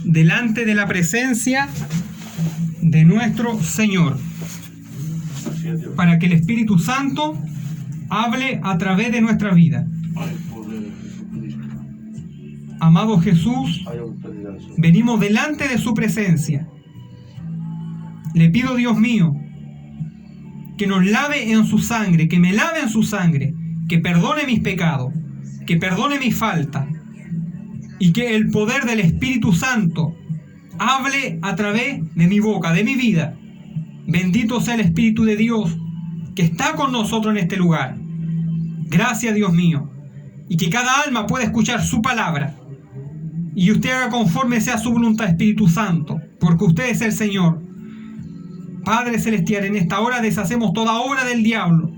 delante de la presencia de nuestro Señor, para que el Espíritu Santo hable a través de nuestra vida. Amado Jesús, venimos delante de su presencia. Le pido, Dios mío, que nos lave en su sangre, que me lave en su sangre, que perdone mis pecados, que perdone mis faltas, y que el poder del Espíritu Santo hable a través de mi boca, de mi vida. Bendito sea el Espíritu de Dios que está con nosotros en este lugar. Gracias, Dios mío. Y que cada alma pueda escuchar su palabra. Y usted haga conforme sea su voluntad, Espíritu Santo, porque usted es el Señor. Padre Celestial, en esta hora deshacemos toda obra del diablo.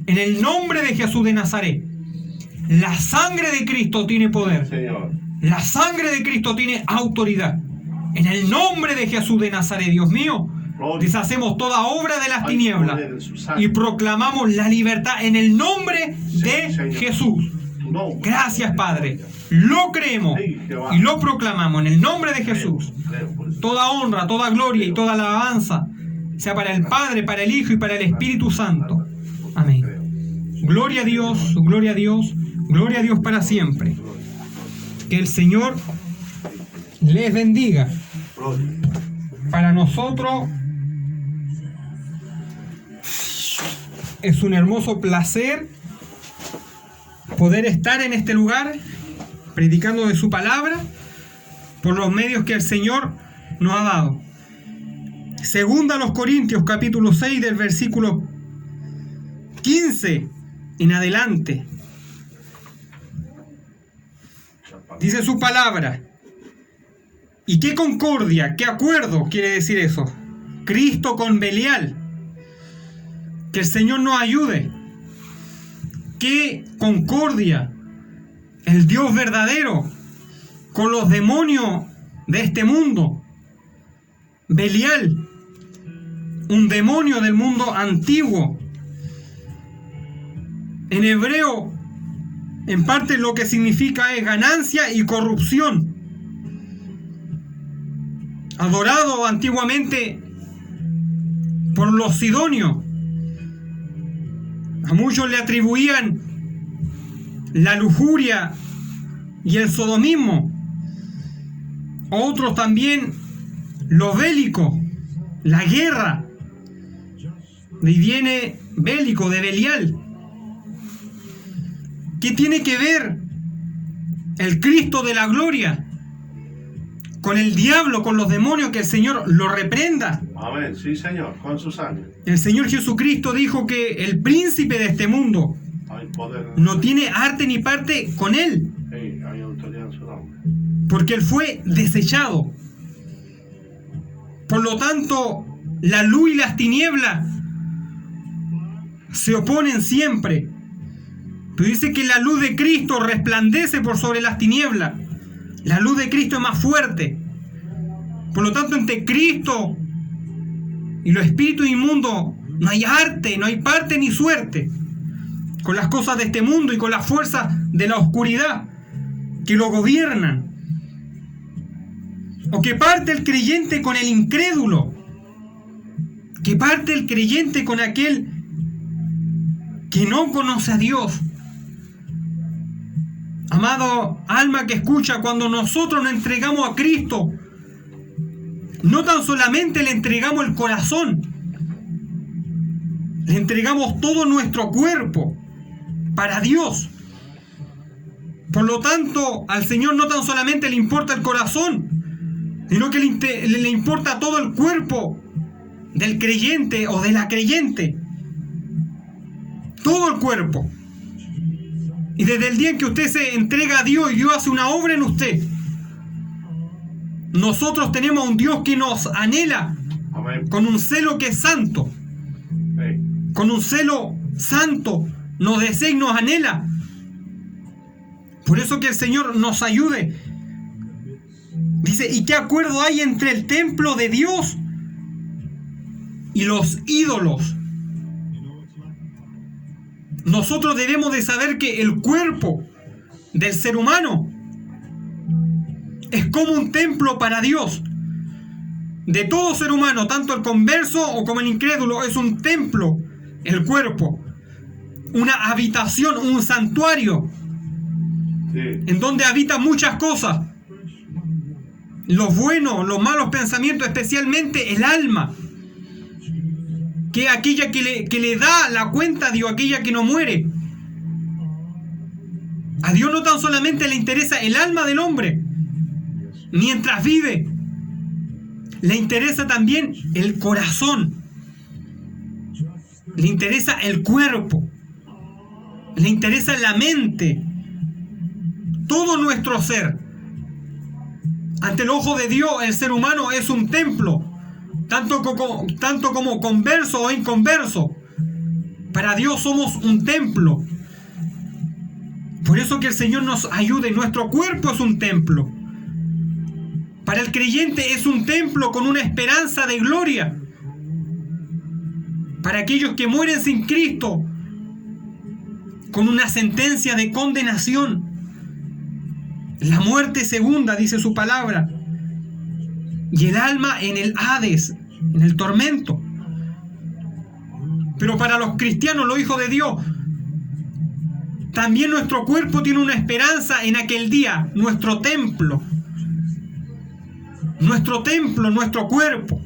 En el nombre de Jesús de Nazaret. La sangre de Cristo tiene poder. Señor. La sangre de Cristo tiene autoridad. En el nombre de Jesús de Nazaret, Dios mío, deshacemos toda obra de las tinieblas y proclamamos la libertad en el nombre de Jesús. Gracias, Padre. Lo creemos y lo proclamamos en el nombre de Jesús. Toda honra, toda gloria y toda alabanza sea para el Padre, para el Hijo y para el Espíritu Santo. Amén. Gloria a Dios, gloria a Dios, gloria a Dios para siempre. Que el Señor les bendiga. Para nosotros es un hermoso placer poder estar en este lugar predicando de su palabra por los medios que el Señor nos ha dado. Segunda a los Corintios capítulo 6 del versículo 15 en adelante. Dice su palabra. ¿Y qué concordia, qué acuerdo quiere decir eso? Cristo con Belial. Que el Señor nos ayude. ¿Qué concordia el Dios verdadero con los demonios de este mundo? Belial, un demonio del mundo antiguo. En hebreo, en parte lo que significa es ganancia y corrupción. Adorado antiguamente por los sidonios. A muchos le atribuían la lujuria y el sodomismo. Otros también lo bélico, la guerra. De ahí viene bélico, de Belial. ¿Qué tiene que ver el Cristo de la gloria con el diablo, con los demonios? Que el Señor lo reprenda. Amén, sí, Señor, con su sangre. El Señor Jesucristo dijo que el príncipe de este mundo Hay poder. no tiene arte ni parte con él, Sí, hay autoridad en su nombre. porque él fue desechado. Por lo tanto, la luz y las tinieblas se oponen siempre. Pero dice que la luz de Cristo resplandece por sobre las tinieblas. La luz de Cristo es más fuerte. Por lo tanto, entre Cristo y los espíritus inmundos no hay arte, no hay parte ni suerte. Con las cosas de este mundo y con las fuerzas de la oscuridad que lo gobiernan. O que parte el creyente con el incrédulo. Que parte el creyente con aquel que no conoce a Dios. Amado alma que escucha, cuando nosotros nos entregamos a Cristo, no tan solamente le entregamos el corazón, le entregamos todo nuestro cuerpo para Dios. Por lo tanto, al Señor no tan solamente le importa el corazón, sino que le importa todo el cuerpo del creyente o de la creyente. Todo el cuerpo. Y desde el día en que usted se entrega a Dios y Dios hace una obra en usted, nosotros tenemos un Dios que nos anhela. Amén. Con un celo que es santo. Sí. Con un celo santo nos desea y nos anhela. Por eso que el Señor nos ayude. Dice, ¿y qué acuerdo hay entre el templo de Dios y los ídolos? Nosotros debemos de saber que el cuerpo del ser humano es como un templo para Dios. De todo ser humano, tanto el converso o como el incrédulo, es un templo, el cuerpo. Una habitación, un santuario, en donde habitan muchas cosas. Los buenos, los malos pensamientos, especialmente el alma, que es aquella que le da la cuenta a Dios, aquella que no muere. A Dios no tan solamente le interesa el alma del hombre mientras vive, le interesa también el corazón, le interesa el cuerpo, le interesa la mente, todo nuestro ser. Ante el ojo de Dios, el ser humano es un templo, tanto como converso o inconverso. Para Dios somos un templo. Por eso que el Señor nos ayude. Nuestro cuerpo es un templo. Para el creyente es un templo con una esperanza de gloria. Para aquellos que mueren sin Cristo, con una sentencia de condenación. La muerte segunda, dice su palabra. Y el alma en el Hades, en el tormento. Pero para los cristianos, los hijos de Dios, también nuestro cuerpo tiene una esperanza en aquel día, nuestro templo. Nuestro templo, nuestro cuerpo.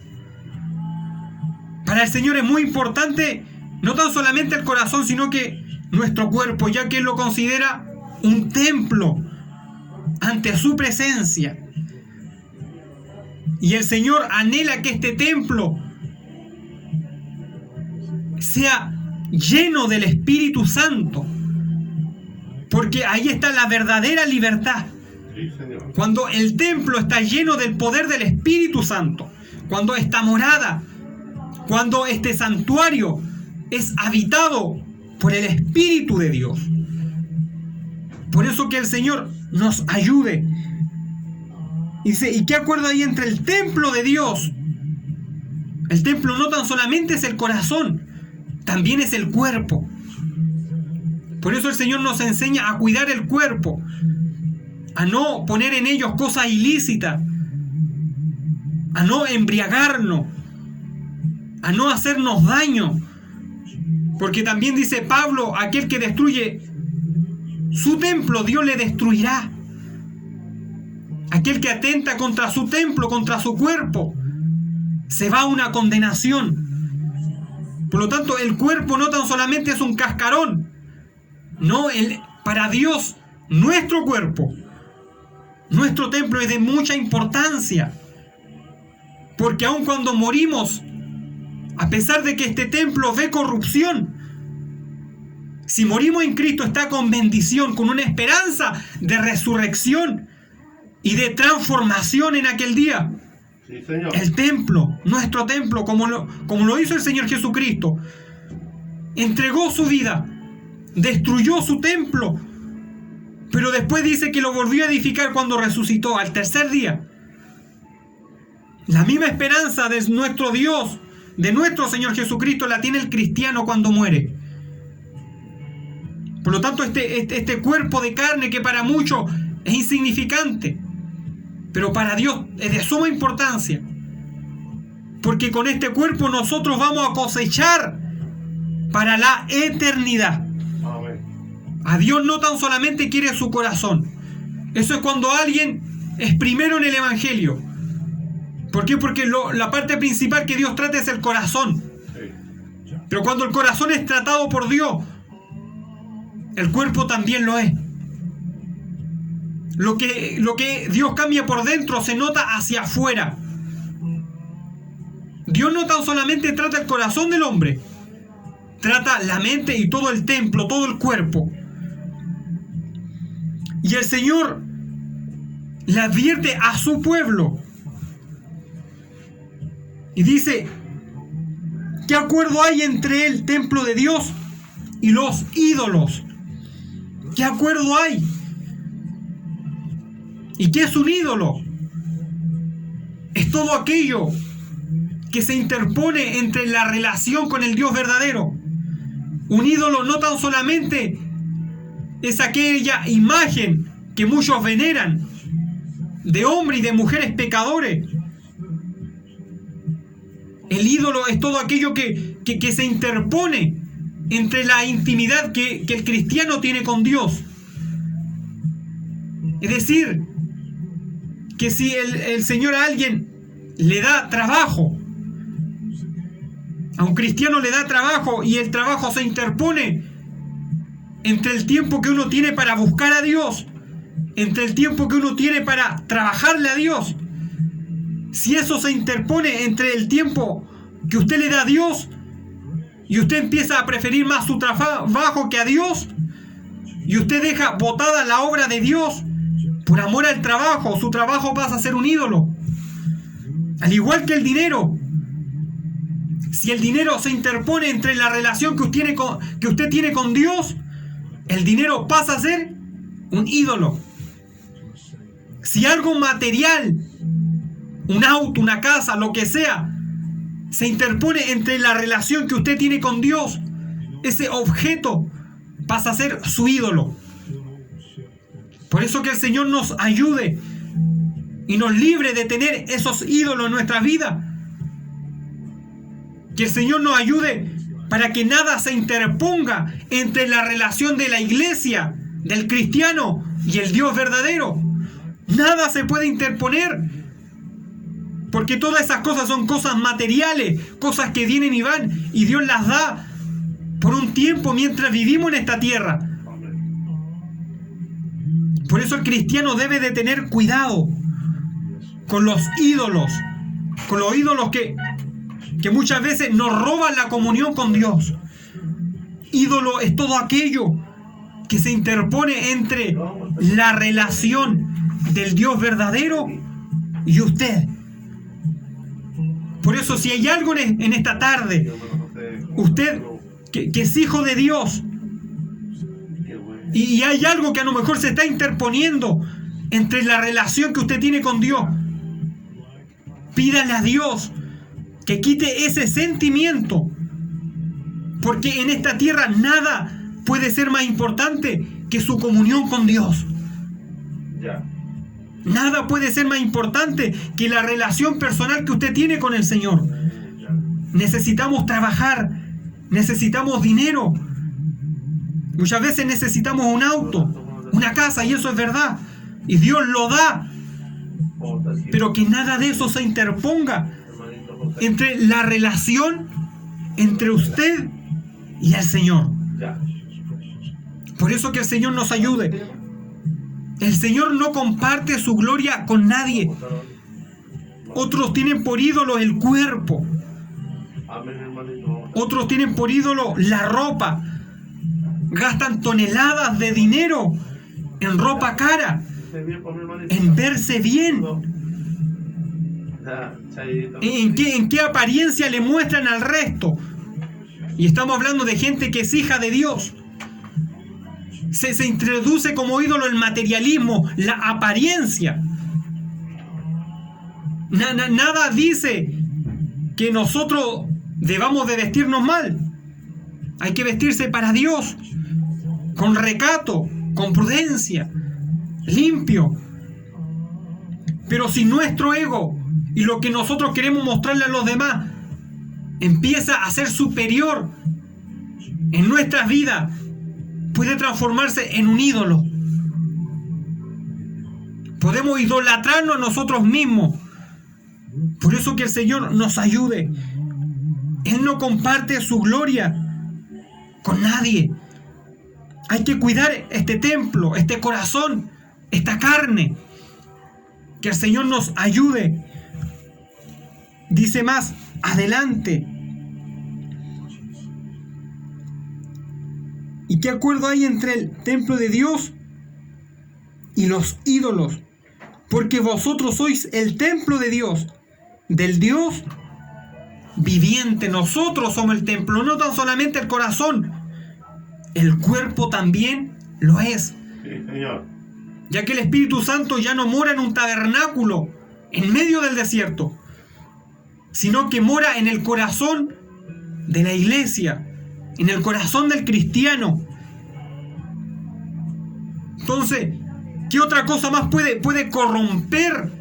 Para el Señor es muy importante, no tan solamente el corazón, sino que nuestro cuerpo, ya que Él lo considera un templo ante su presencia. Y el Señor anhela que este templo sea lleno del Espíritu Santo, porque ahí está la verdadera libertad. Sí, Señor. Cuando el templo está lleno del poder del Espíritu Santo, cuando esta morada, cuando este santuario es habitado por el Espíritu de Dios. Por eso que el Señor nos ayude. Dice, ¿y qué acuerdo hay entre el templo de Dios? El templo no tan solamente es el corazón, también es el cuerpo. Por eso el Señor nos enseña a cuidar el cuerpo, a no poner en ellos cosas ilícitas, a no embriagarnos, a no hacernos daño. Porque también dice Pablo, aquel que destruye su templo, Dios le destruirá. Aquel que atenta contra su templo, contra su cuerpo, se va a una condenación. Por lo tanto, el cuerpo no tan solamente es un cascarón. No, para Dios, nuestro cuerpo, nuestro templo es de mucha importancia. Porque aun cuando morimos, a pesar de que este templo ve corrupción, si morimos en Cristo está con bendición, con una esperanza de resurrección y de transformación en aquel día. Sí, Señor. El templo, nuestro templo, como lo hizo el Señor Jesucristo, entregó su vida, destruyó su templo, pero después dice que lo volvió a edificar cuando resucitó al tercer día. La misma esperanza de nuestro Dios, de nuestro Señor Jesucristo, la tiene el cristiano cuando muere. Por lo tanto, este cuerpo de carne que para muchos es insignificante, pero para Dios es de suma importancia, porque con este cuerpo nosotros vamos a cosechar para la eternidad. Amén. A Dios no tan solamente quiere su corazón. Eso es cuando alguien es primero en el Evangelio. ¿Por qué? Porque la parte principal que Dios trata es el corazón. Sí. Pero cuando el corazón es tratado por Dios, el cuerpo también lo es. Lo que Dios cambia por dentro se nota hacia afuera. Dios no tan solamente trata el corazón del hombre, trata la mente y todo el templo, todo el cuerpo. Y el Señor le advierte a su pueblo y dice, ¿qué acuerdo hay entre el templo de Dios y los ídolos? ¿Qué acuerdo hay? ¿Y qué es un ídolo? Es todo aquello que se interpone entre la relación con el Dios verdadero. Un ídolo no tan solamente es aquella imagen que muchos veneran, de hombres y de mujeres pecadores. El ídolo es todo aquello que se interpone entre la intimidad que el cristiano tiene con Dios. Es decir, que si el Señor a alguien le da trabajo, a un cristiano le da trabajo y el trabajo se interpone entre el tiempo que uno tiene para buscar a Dios, entre el tiempo que uno tiene para trabajarle a Dios, si eso se interpone entre el tiempo que usted le da a Dios y usted empieza a preferir más su trabajo que a Dios, y usted deja botada la obra de Dios por amor al trabajo, su trabajo pasa a ser un ídolo. Al igual que el dinero. Si el dinero se interpone entre la relación que usted tiene con Dios, el dinero pasa a ser un ídolo. Si algo material, un auto, una casa, lo que sea, se interpone entre la relación que usted tiene con Dios, ese objeto pasa a ser su ídolo. Por eso que el Señor nos ayude y nos libre de tener esos ídolos en nuestra vida. Que el Señor nos ayude para que nada se interponga entre la relación de la iglesia, del cristiano y el Dios verdadero. Nada se puede interponer, porque todas esas cosas son cosas materiales, cosas que vienen y van, y Dios las da por un tiempo mientras vivimos en esta tierra. Por eso el cristiano debe de tener cuidado con los ídolos que muchas veces nos roban la comunión con Dios. Ídolo es todo aquello que se interpone entre la relación del Dios verdadero y usted. Por eso, si hay algo en esta tarde, usted que es hijo de Dios, y hay algo que a lo mejor se está interponiendo entre la relación que usted tiene con Dios, pídale a Dios que quite ese sentimiento, porque en esta tierra nada puede ser más importante que su comunión con Dios. Nada puede ser más importante que la relación personal que usted tiene con el Señor. Necesitamos trabajar, necesitamos dinero, muchas veces necesitamos un auto, una casa, y eso es verdad, y Dios lo da, pero que nada de eso se interponga entre la relación entre usted y el Señor. Por eso que el Señor nos ayude. El Señor no comparte su gloria con nadie. Otros tienen por ídolo el cuerpo. Otros tienen por ídolo la ropa. Gastan toneladas de dinero en ropa cara, en verse bien. ¿En qué apariencia le muestran al resto? Y estamos hablando de gente que es hija de Dios. Se introduce como ídolo el materialismo, la apariencia. Nada dice que nosotros debamos de vestirnos mal. Hay que vestirse para Dios, con recato, con prudencia, limpio. Pero si nuestro ego y lo que nosotros queremos mostrarle a los demás empieza a ser superior en nuestras vidas, puede transformarse en un ídolo. Podemos idolatrarnos a nosotros mismos. Por eso que el Señor nos ayude. Él no comparte su gloria con nadie. Hay que cuidar este templo, este corazón, esta carne. Que el Señor nos ayude. Dice más adelante. ¿Y qué acuerdo hay entre el templo de Dios y los ídolos? Porque vosotros sois el templo de Dios, del Dios viviente. Nosotros somos el templo, no tan solamente el corazón, el cuerpo también lo es. Sí, Señor. Ya que el Espíritu Santo ya no mora en un tabernáculo en medio del desierto, sino que mora en el corazón de la iglesia, en el corazón del cristiano. Entonces, ¿Qué otra cosa más puede corromper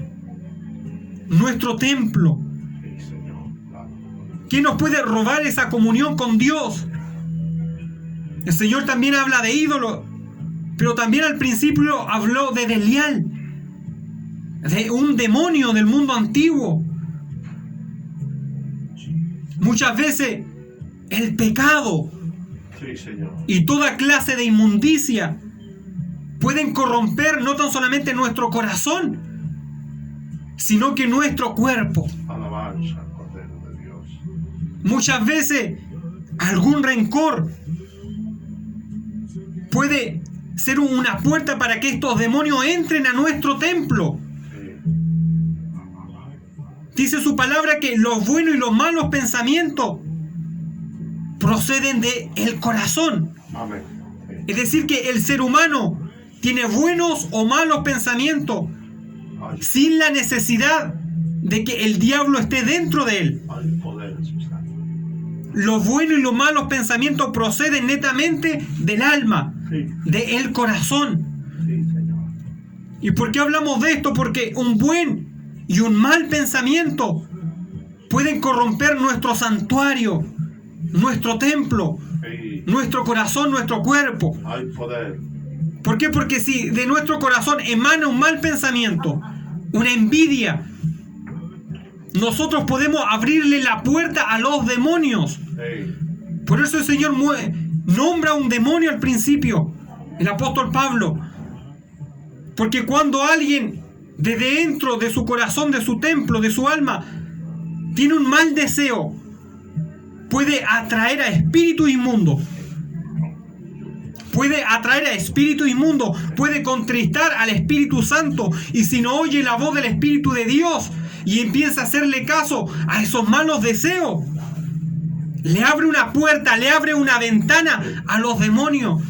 nuestro templo? Sí, Señor. Claro. ¿Qué nos puede robar esa comunión con Dios? El Señor también habla de ídolo, pero también al principio habló de Belial, de un demonio del mundo antiguo. Muchas veces el pecado Sí, Señor. y toda clase de inmundicia pueden corromper no tan solamente nuestro corazón, sino que nuestro cuerpo. Alabanza al Cordero de Dios. Muchas veces algún rencor puede ser una puerta para que estos demonios entren a nuestro templo. Sí. Dice su palabra que los buenos y los malos pensamientos proceden del corazón. Amén. Sí. Es decir, que el ser humano tiene buenos o malos pensamientos Hay, sin la necesidad de que el diablo esté dentro de él. hay poder en su sangre. Los buenos y los malos pensamientos proceden netamente del alma, Sí. del corazón. Sí, Señor. ¿Y por qué hablamos de esto? Porque un buen y un mal pensamiento pueden corromper nuestro santuario, nuestro templo, Sí. nuestro corazón, nuestro cuerpo. Hay poder. ¿Por qué? Porque si de nuestro corazón emana un mal pensamiento, una envidia, nosotros podemos abrirle la puerta a los demonios. Sí. Por eso el Señor nombra un demonio al principio, el apóstol Pablo. Porque cuando alguien de dentro de su corazón, de su templo, de su alma, tiene un mal deseo, puede atraer a espíritus inmundos. Puede atraer a espíritu inmundo, puede contristar al Espíritu Santo, y si no oye la voz del Espíritu de Dios y empieza a hacerle caso a esos malos deseos, le abre una puerta, le abre una ventana a los demonios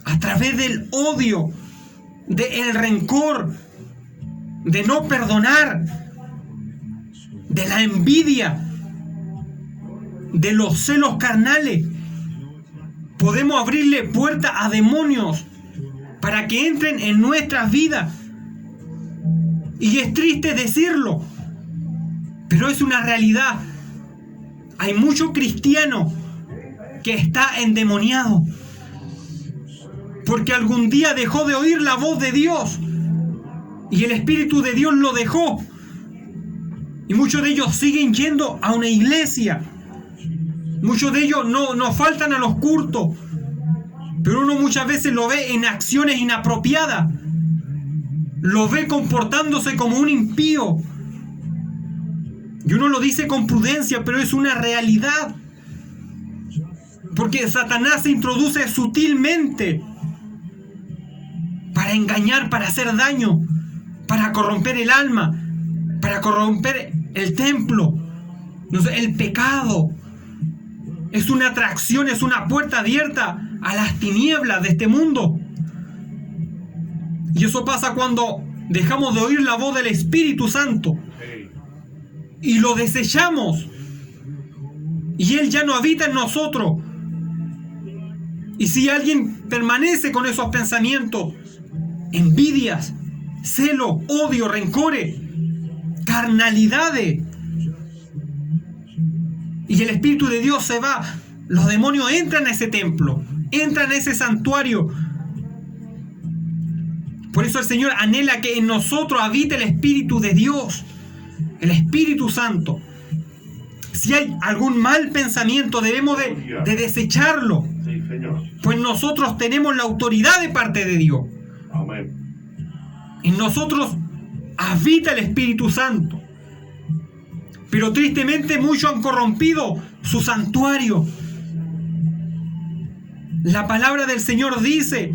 a través del odio, del rencor, de no perdonar, de la envidia, de los celos carnales. Podemos abrirle puerta a demonios para que entren en nuestras vidas. Y es triste decirlo, pero es una realidad. Hay mucho cristiano que está endemoniado porque algún día dejó de oír la voz de Dios y el Espíritu de Dios lo dejó. Y muchos de ellos siguen yendo a una iglesia. Muchos de ellos no faltan a los cultos, pero uno muchas veces lo ve en acciones inapropiadas, lo ve comportándose como un impío, y uno lo dice con prudencia, pero es una realidad, porque Satanás se introduce sutilmente para engañar, para hacer daño, para corromper el alma, para corromper el templo. El pecado es una atracción, es una puerta abierta a las tinieblas de este mundo. Y eso pasa cuando dejamos de oír la voz del Espíritu Santo y lo desechamos, y Él ya no habita en nosotros. Y si alguien permanece con esos pensamientos, envidias, celo, odio, rencores, carnalidades, y el Espíritu de Dios se va, los demonios entran a ese templo, entran a ese santuario. Por eso el Señor anhela que en nosotros habite el Espíritu de Dios, el Espíritu Santo. Si hay algún mal pensamiento, debemos de desecharlo. Sí, Señor. Pues nosotros tenemos la autoridad de parte de Dios. Amén. En nosotros habita el Espíritu Santo. Pero tristemente muchos han corrompido su santuario. La palabra del Señor dice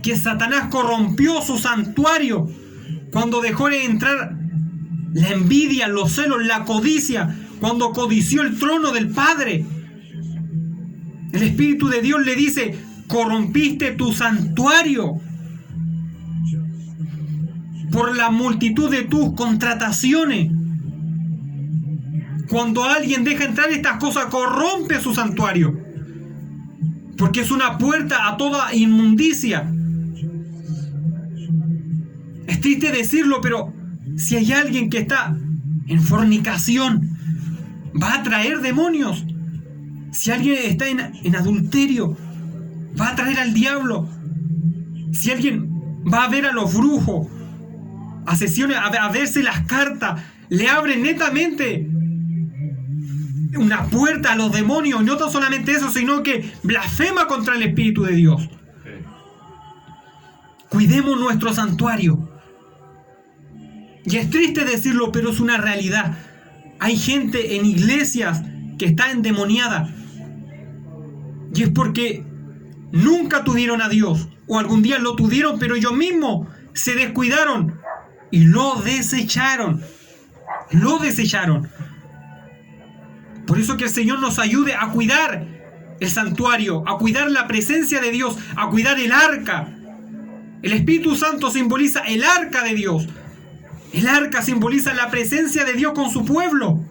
que Satanás corrompió su santuario cuando dejó de entrar la envidia, los celos, la codicia, cuando codició el trono del Padre. El Espíritu de Dios le dice: corrompiste tu santuario por la multitud de tus contrataciones. Cuando alguien deja entrar estas cosas, corrompe su santuario, porque es una puerta a toda inmundicia. Es triste decirlo, pero si hay alguien que está en fornicación, va a traer demonios. Si alguien está en adulterio, va a traer al diablo. Si alguien va a ver a los brujos, a sesiones, a verse las cartas, le abre netamente una puerta a los demonios. No tan solamente eso, sino que blasfema contra el Espíritu de Dios. Cuidemos nuestro santuario. Y es triste decirlo, pero es una realidad. Hay gente en iglesias que está endemoniada. Y es porque nunca tuvieron a Dios. O algún día lo tuvieron, pero ellos mismos se descuidaron y lo desecharon. Lo desecharon. Por eso que el Señor nos ayude a cuidar el santuario, a cuidar la presencia de Dios, a cuidar el arca. El Espíritu Santo simboliza el arca de Dios. El arca simboliza la presencia de Dios con su pueblo.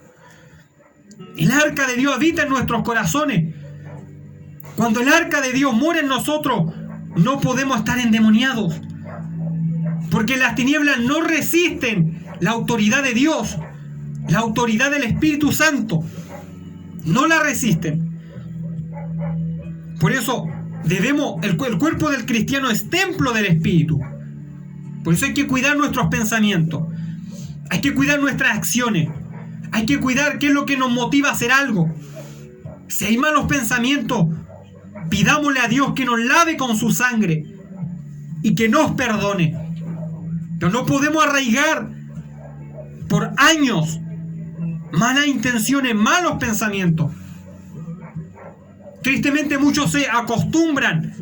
El arca de Dios habita en nuestros corazones. Cuando el arca de Dios mora en nosotros, no podemos estar endemoniados. Porque las tinieblas no resisten la autoridad de Dios, la autoridad del Espíritu Santo. No la resisten. Por eso el cuerpo del cristiano es templo del Espíritu. Por eso hay que cuidar nuestros pensamientos. Hay que cuidar nuestras acciones. Hay que cuidar qué es lo que nos motiva a hacer algo. Si hay malos pensamientos, pidámosle a Dios que nos lave con su sangre y que nos perdone. Pero no podemos arraigar por años malas intenciones, malos pensamientos. Tristemente muchos se acostumbran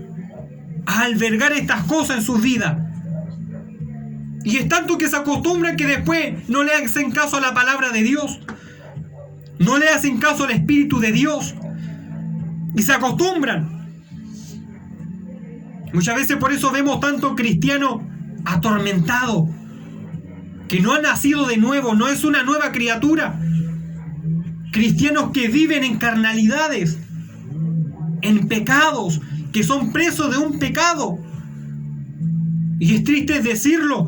a albergar estas cosas en sus vidas. Y es tanto que se acostumbran que después no le hacen caso a la palabra de Dios. No le hacen caso al Espíritu de Dios. Y se acostumbran. Muchas veces por eso vemos tanto cristiano atormentado, que no ha nacido de nuevo, no es una nueva criatura. Cristianos que viven en carnalidades, en pecados, que son presos de un pecado. Y es triste decirlo,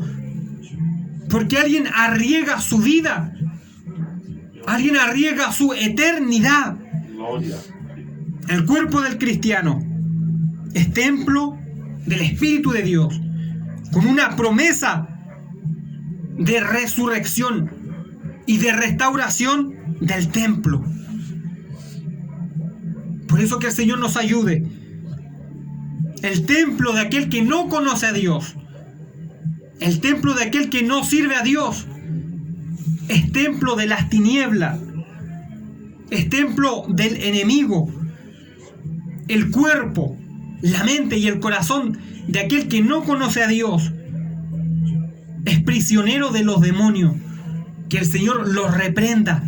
porque alguien arriesga su vida, alguien arriesga su eternidad. El cuerpo del cristiano es templo del Espíritu de Dios, con una promesa de resurrección y de restauración del templo. Por eso que el Señor nos ayude. El templo de aquel que no conoce a Dios, el templo de aquel que no sirve a Dios, es templo de las tinieblas, es templo del enemigo. El cuerpo, la mente y el corazón de aquel que no conoce a Dios es prisionero de los demonios. Que el Señor los reprenda.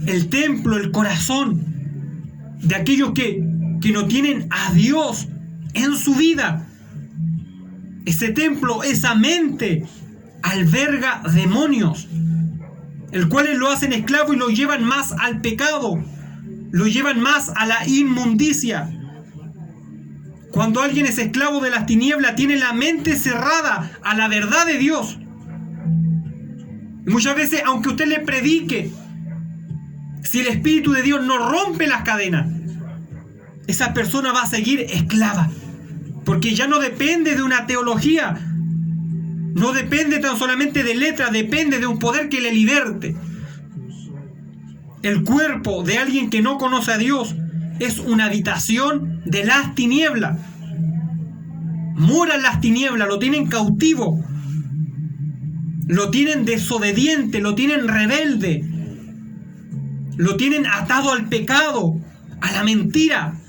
El templo, el corazón de aquellos que no tienen a Dios en su vida, ese templo, esa mente alberga demonios, el cuales lo hacen esclavo y lo llevan más al pecado, lo llevan más a la inmundicia. Cuando alguien es esclavo de las tinieblas, tiene la mente cerrada a la verdad de Dios. Y muchas veces, aunque usted le predique, si el Espíritu de Dios no rompe las cadenas, esa persona va a seguir esclava. Porque ya no depende de una teología, no depende tan solamente de letras, depende de un poder que le liberte. El cuerpo de alguien que no conoce a Dios es una habitación de las tinieblas. Moran las tinieblas, lo tienen cautivo, lo tienen desobediente, lo tienen rebelde, lo tienen atado al pecado, a la mentira.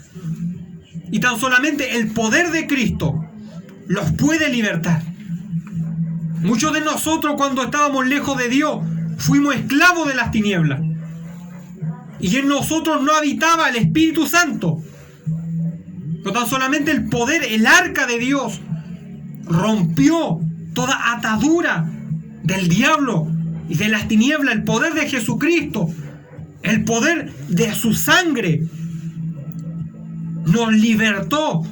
Y tan solamente el poder de Cristo los puede libertar. Muchos de nosotros, cuando estábamos lejos de Dios, fuimos esclavos de las tinieblas. Y en nosotros no habitaba el Espíritu Santo. No tan solamente el poder, el arca de Dios rompió toda atadura del diablo y de las tinieblas. El poder de Jesucristo, el poder de su sangre, nos libertó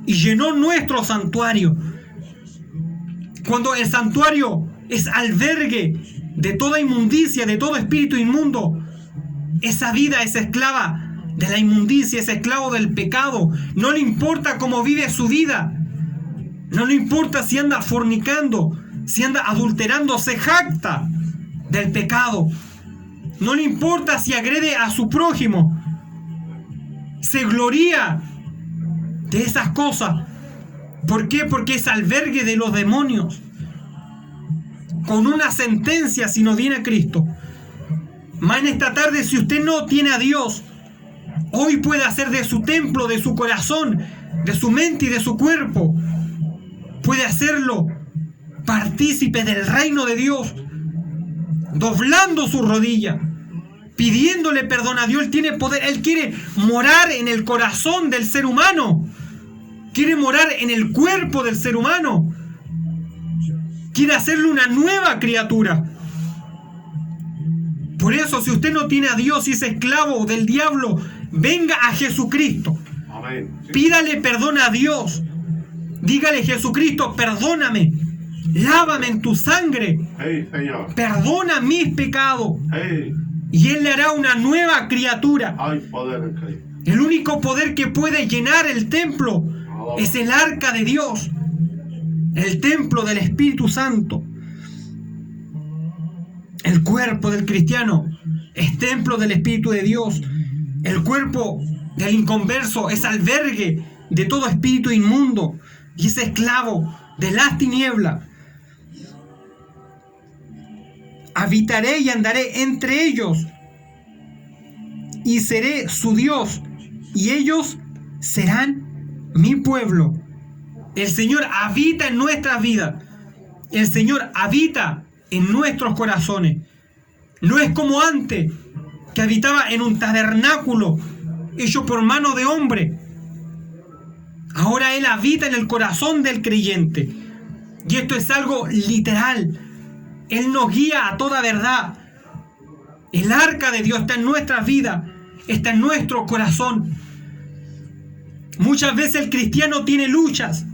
y llenó nuestro santuario. Cuando el santuario es albergue de toda inmundicia, de todo espíritu inmundo, esa vida es esclava de la inmundicia, es esclavo del pecado. No le importa cómo vive su vida. No le importa si anda fornicando, si anda adulterando, se jacta del pecado. No le importa si agrede a su prójimo. Se gloría de esas cosas. ¿Por qué? Porque es albergue de los demonios. Con una sentencia si no viene a Cristo. Más en esta tarde, si usted no tiene a Dios, hoy puede hacer de su templo, de su corazón, de su mente y de su cuerpo, puede hacerlo partícipe del reino de Dios, doblando su rodilla, pidiéndole perdón a Dios. Él tiene poder, Él quiere morar en el corazón del ser humano, quiere morar en el cuerpo del ser humano, quiere hacerle una nueva criatura. Por eso, si usted no tiene a Dios y es esclavo del diablo, venga a Jesucristo. Amén. Pídale perdón a Dios. Dígale: Jesucristo, perdóname. Lávame en tu sangre. Hey, Señor. Perdona mis pecados. Hey. Y Él le hará una nueva criatura. Hay poder en Cristo. El único poder que puede llenar el templo es el arca de Dios. El templo del Espíritu Santo. El cuerpo del cristiano es templo del Espíritu de Dios. El cuerpo del inconverso es albergue de todo espíritu inmundo y es esclavo de las tinieblas. Habitaré y andaré entre ellos y seré su Dios y ellos serán mi pueblo. El Señor habita en nuestras vidas. El Señor habita en nuestros corazones. No es como antes, que habitaba en un tabernáculo hecho por mano de hombre. Ahora Él habita en el corazón del creyente. Y esto es algo literal. Él nos guía a toda verdad. El arca de Dios está en nuestras vidas, está en nuestro corazón. Muchas veces el cristiano tiene luchas,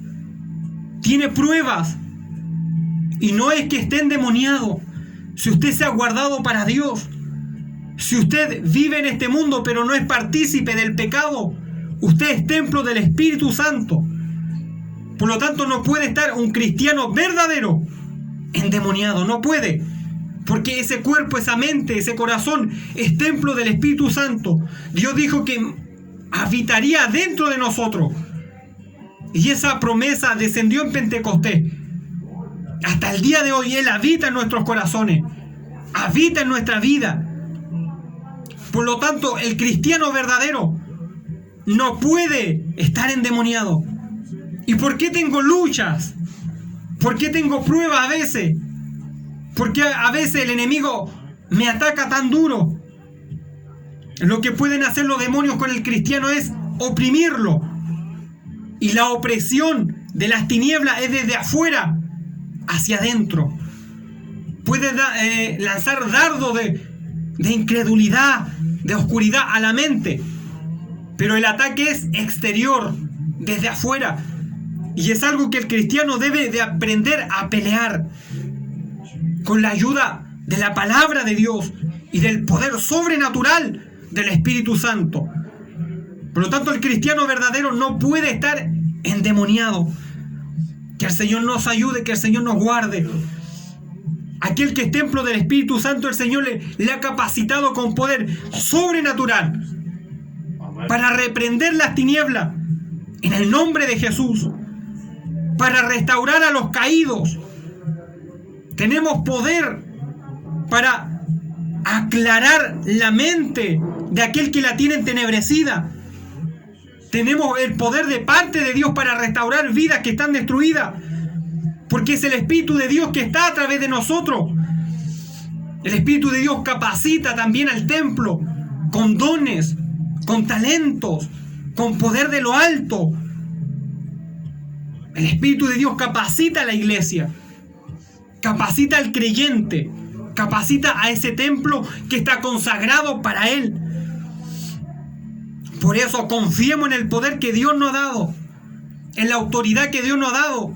tiene pruebas, y no es que esté endemoniado. Si usted se ha guardado para Dios, si usted vive en este mundo pero no es partícipe del pecado, usted es templo del Espíritu Santo. Por lo tanto, no puede estar un cristiano verdadero endemoniado, no puede, porque ese cuerpo, esa mente, ese corazón es templo del Espíritu Santo. Dios dijo que habitaría dentro de nosotros, y esa promesa descendió en Pentecostés. Hasta el día de hoy Él habita en nuestros corazones, habita en nuestra vida. Por lo tanto, el cristiano verdadero no puede estar endemoniado. ¿Y por qué tengo luchas? ¿Por qué tengo pruebas a veces? ¿Por qué a veces el enemigo me ataca tan duro? Lo que pueden hacer los demonios con el cristiano es oprimirlo. Y la opresión de las tinieblas es desde afuera hacia adentro. Puede lanzar dardos de incredulidad, de oscuridad a la mente. Pero el ataque es exterior, desde afuera. Y es algo que el cristiano debe de aprender a pelear con la ayuda de la palabra de Dios y del poder sobrenatural del Espíritu Santo. Por lo tanto, el cristiano verdadero no puede estar endemoniado. Que el Señor nos ayude, que el Señor nos guarde. Aquel que es templo del Espíritu Santo, el Señor le ha capacitado con poder sobrenatural para reprender las tinieblas en el nombre de Jesús, para restaurar a los caídos. Tenemos poder para aclarar la mente de aquel que la tiene entenebrecida. Tenemos el poder de parte de Dios para restaurar vidas que están destruidas, porque es el Espíritu de Dios que está a través de nosotros. El Espíritu de Dios capacita también al templo con dones, con talentos, con poder de lo alto. El Espíritu de Dios capacita a la iglesia, capacita al creyente, capacita a ese templo que está consagrado para Él. Por eso confiemos en el poder que Dios nos ha dado, en la autoridad que Dios nos ha dado.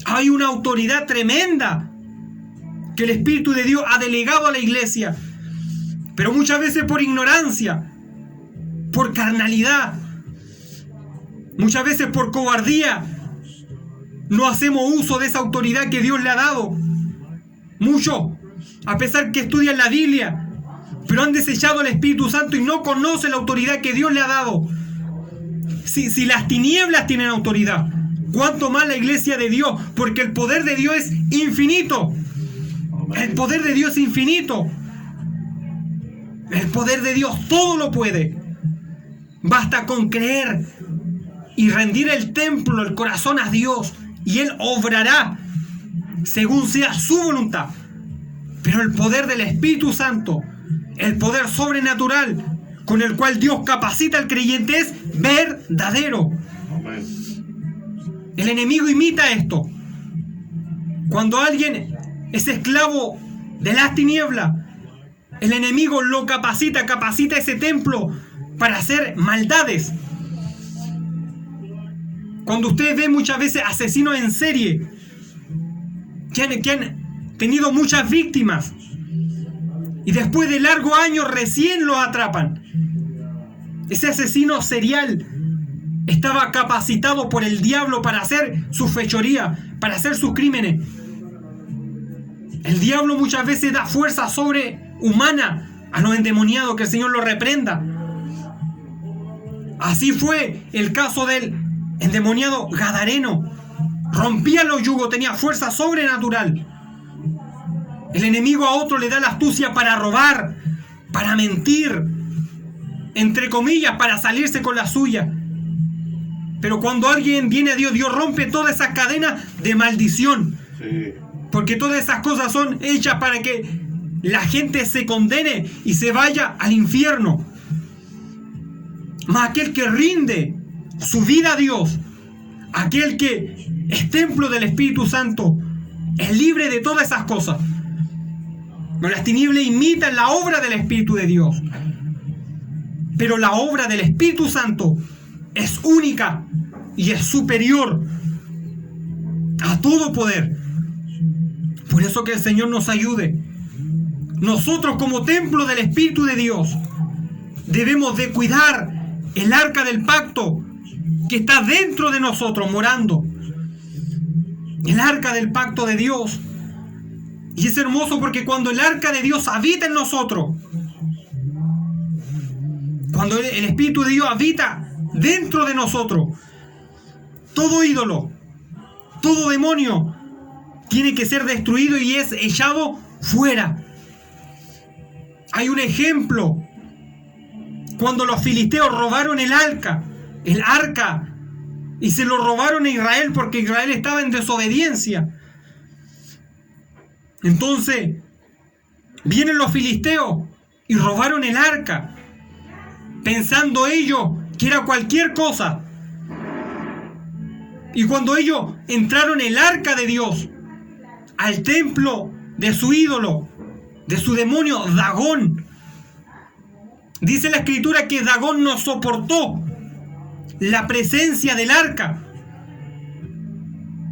Hay una autoridad tremenda que el Espíritu de Dios ha delegado a la iglesia, pero muchas veces por ignorancia, por carnalidad, muchas veces por cobardía, no hacemos uso de esa autoridad que Dios le ha dado. Muchos, a pesar que estudian la Biblia, pero han desechado al Espíritu Santo y no conocen la autoridad que Dios le ha dado. Si las tinieblas tienen autoridad, ¿cuánto más la iglesia de Dios? Porque el poder de Dios es infinito. El poder de Dios es infinito. El poder de Dios todo lo puede. Basta con creer y rendir el templo, el corazón a Dios, y Él obrará según sea su voluntad. Pero el poder del Espíritu Santo, el poder sobrenatural con el cual Dios capacita al creyente, es verdadero. Amén. El enemigo imita esto. Cuando alguien es esclavo de las tinieblas, el enemigo lo capacita ese templo para hacer maldades. Cuando ustedes ven muchas veces asesinos en serie que han tenido muchas víctimas y después de largos años recién los atrapan, ese asesino serial estaba capacitado por el diablo para hacer su fechoría, para hacer sus crímenes. El diablo muchas veces da fuerza sobrehumana a los endemoniados, que el Señor los reprenda. Así fue el caso del endemoniado Gadareno. Rompía los yugos, tenía fuerza sobrenatural. El enemigo a otro le da la astucia para robar, para mentir, entre comillas, para salirse con la suya. Pero cuando alguien viene a Dios, Dios rompe toda esa cadena de maldición. Sí. Porque todas esas cosas son hechas para que la gente se condene y se vaya al infierno. Mas aquel que rinde su vida a Dios, aquel que es templo del Espíritu Santo, es libre de todas esas cosas. No, las tinieblas imitan la obra del Espíritu de Dios, pero la obra del Espíritu Santo es única y es superior a todo poder. Por eso que el Señor nos ayude. Nosotros como templo del Espíritu de Dios debemos de cuidar el arca del pacto que está dentro de nosotros morando. El arca del pacto de Dios. Y es hermoso porque cuando el arca de Dios habita en nosotros, cuando el Espíritu de Dios habita dentro de nosotros, todo ídolo, todo demonio tiene que ser destruido y es echado fuera. Hay un ejemplo cuando los filisteos robaron el arca, y se lo robaron a Israel porque Israel estaba en desobediencia. Entonces vienen los filisteos y robaron el arca, pensando ellos que era cualquier cosa. Y cuando ellos entraron el arca de Dios al templo de su ídolo, de su demonio Dagón, dice la escritura que Dagón no soportó la presencia del arca.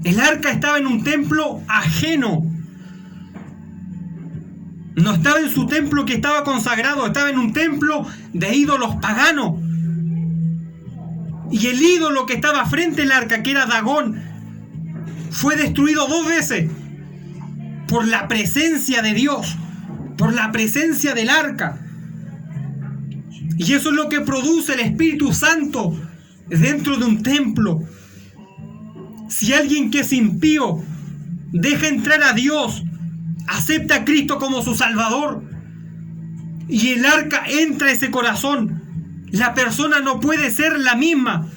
El arca estaba en un templo ajeno. No estaba en su templo que estaba consagrado, estaba en un templo de ídolos paganos. Y el ídolo que estaba frente al arca, que era Dagón, fue destruido 2 veces por la presencia de Dios, por la presencia del arca. Y eso es lo que produce el Espíritu Santo dentro de un templo. Si alguien que es impío deja entrar a Dios, acepta a Cristo como su Salvador, y el arca entra a ese corazón, la persona no puede ser la misma.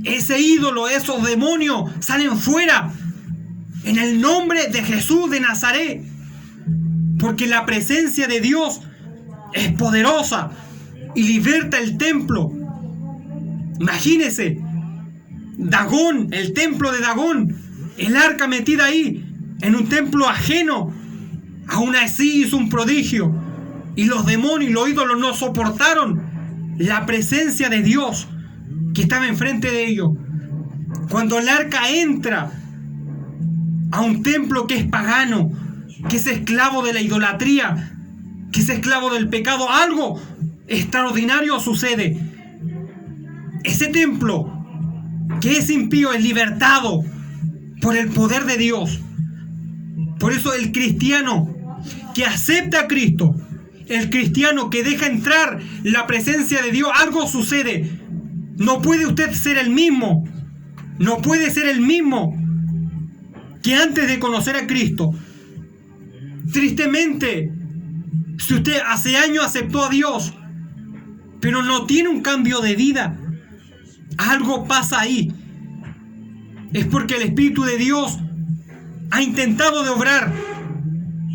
Ese ídolo, esos demonios salen fuera en el nombre de Jesús de Nazaret, porque la presencia de Dios es poderosa y liberta el templo. Imagínese, Dagón, el templo de Dagón, el arca metida ahí en un templo ajeno, aún así hizo un prodigio, y los demonios y los ídolos no soportaron la presencia de Dios que estaba enfrente de ellos. Cuando el arca entra a un templo que es pagano, que es esclavo de la idolatría, que es esclavo del pecado, algo extraordinario sucede. Ese templo que es impío es libertado por el poder de Dios. Por eso el cristiano que acepta a Cristo, el cristiano que deja entrar la presencia de Dios, algo sucede. No puede usted ser el mismo. No puede ser el mismo que antes de conocer a Cristo. Tristemente, si usted hace años aceptó a Dios, pero no tiene un cambio de vida, algo pasa ahí. Es porque el Espíritu de Dios ha intentado de obrar,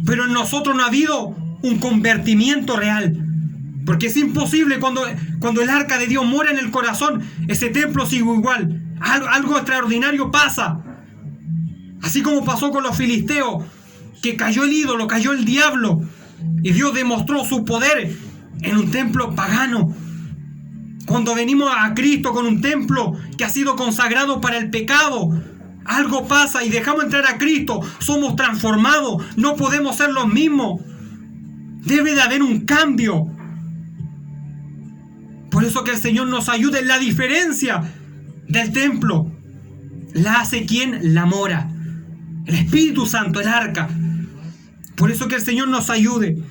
pero en nosotros no ha habido un convertimiento real. Porque es imposible cuando el arca de Dios mora en el corazón, ese templo sigue igual. Algo extraordinario pasa. Así como pasó con los filisteos, que cayó el ídolo, cayó el diablo, y Dios demostró su poder en un templo pagano. Cuando venimos a Cristo con un templo que ha sido consagrado para el pecado, algo pasa y dejamos entrar a Cristo, somos transformados, no podemos ser los mismos. Debe de haber un cambio. Por eso que el Señor nos ayude. La diferencia del templo la hace ¿quién? La mora, el Espíritu Santo, el arca. Por eso que el Señor nos ayude.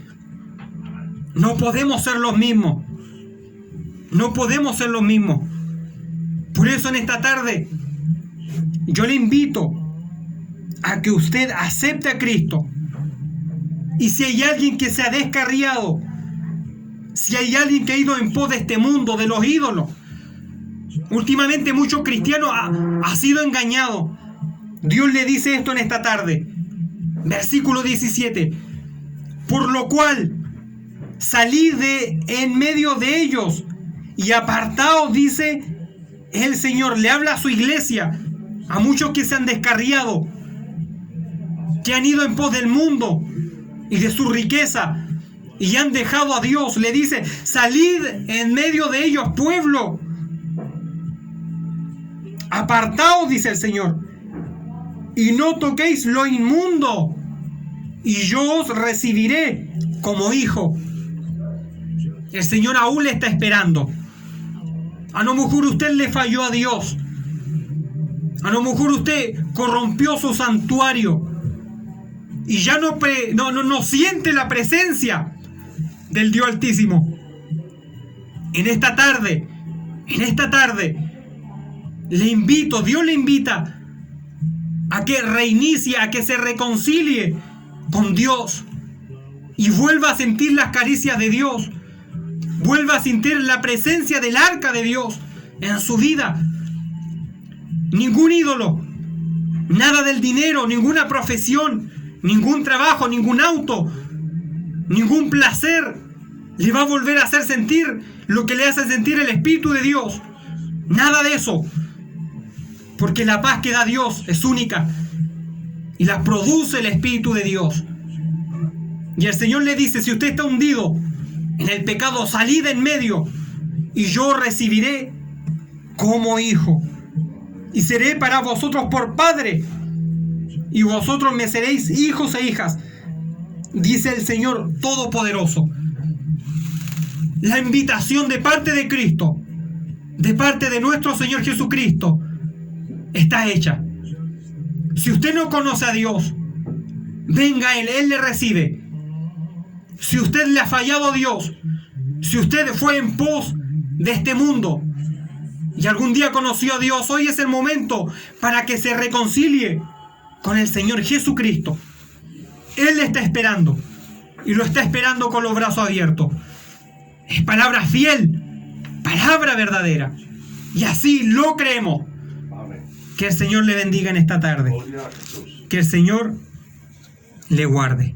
No podemos ser los mismos. No podemos ser los mismos. Por eso en esta tarde yo le invito a que usted acepte a Cristo. Y si hay alguien que se ha descarriado, si hay alguien que ha ido en pos de este mundo, de los ídolos, últimamente muchos cristianos ha sido engañado. Dios le dice esto en esta tarde. Versículo 17. Por lo cual, salid de en medio de ellos y apartaos, dice el Señor. Le habla a su iglesia, a muchos que se han descarriado, que han ido en pos del mundo y de su riqueza y han dejado a Dios. Le dice: salid en medio de ellos, pueblo, apartaos, dice el Señor, y no toquéis lo inmundo, y yo os recibiré como hijo. El Señor aún le está esperando. A lo mejor usted le falló a Dios. A lo mejor usted corrompió su santuario y ya no siente la presencia del Dios Altísimo. En esta tarde, le invito, Dios le invita a que reinicie, a que se reconcilie con Dios y vuelva a sentir las caricias de Dios, vuelva a sentir la presencia del arca de Dios en su vida. Ningún ídolo, nada del dinero, ninguna profesión, ningún trabajo, ningún auto, ningún placer le va a volver a hacer sentir lo que le hace sentir el Espíritu de Dios. Nada de eso. Porque la paz que da Dios es única y la produce el Espíritu de Dios. Y el Señor le dice: si usted está hundido en el pecado, salid en medio y yo recibiré como hijo. Y seré para vosotros por padre, y vosotros me seréis hijos e hijas, dice el Señor Todopoderoso. La invitación de parte de Cristo, de parte de nuestro Señor Jesucristo, está hecha. Si usted no conoce a Dios, venga a Él, Él le recibe. Si usted le ha fallado a Dios, si usted fue en pos de este mundo y algún día conoció a Dios, hoy es el momento para que se reconcilie con el Señor Jesucristo. Él le está esperando y lo está esperando con los brazos abiertos. Es palabra fiel, palabra verdadera, y así lo creemos. Que el Señor le bendiga en esta tarde. Que el Señor le guarde.